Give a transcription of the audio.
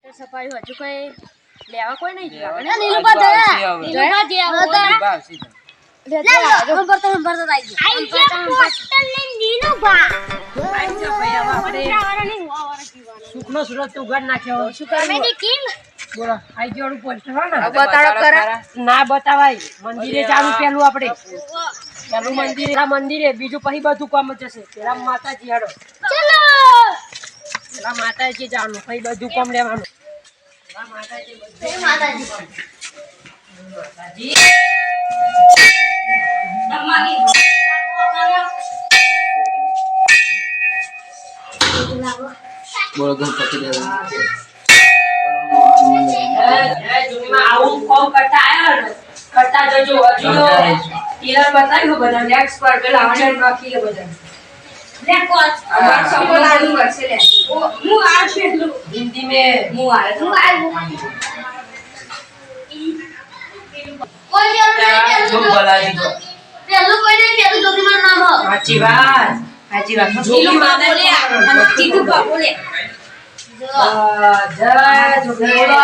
સફાઈ હજુ કઈ લેવા કોઈ નહીં લેવા જોવા નીલુ પર જયા નીલુ પર સુખનો સુરત તો ઉગાડ નાખ્યો શું કરવું બોલો આઈ જોડું પોસ્ટર હો ને બતાડો કરા ના બતાવાય મંદિરે જાવું પેલું આપણે પેલું મંદિરે બીજું પછી બધું કામ જશે પેલા માતાજી હાડો ચલો પેલા માતાજી જાવાનું પછી બધું કામ લેવાનું પેલા માતાજી બોલો ગણપતિ દેવા આવું કામ કરતા આયા ને કરતા જજો હજુ તો ટીલર બતાવ્યું બધા નેક્સ્ટ પર પેલા 100 બાકી છે બધા લે કોચ અમાર સપોર્ટ આલુ કરશે લે હું આ પેલું હિન્દી મે હું આ જો બોલાવી દો પેલું કોઈ નહીં પેલું જોગીમાનું નામ હ સાચી વાત ટીલું બાપો લે અને ટીલું બાપો લે જય જોગી બોલો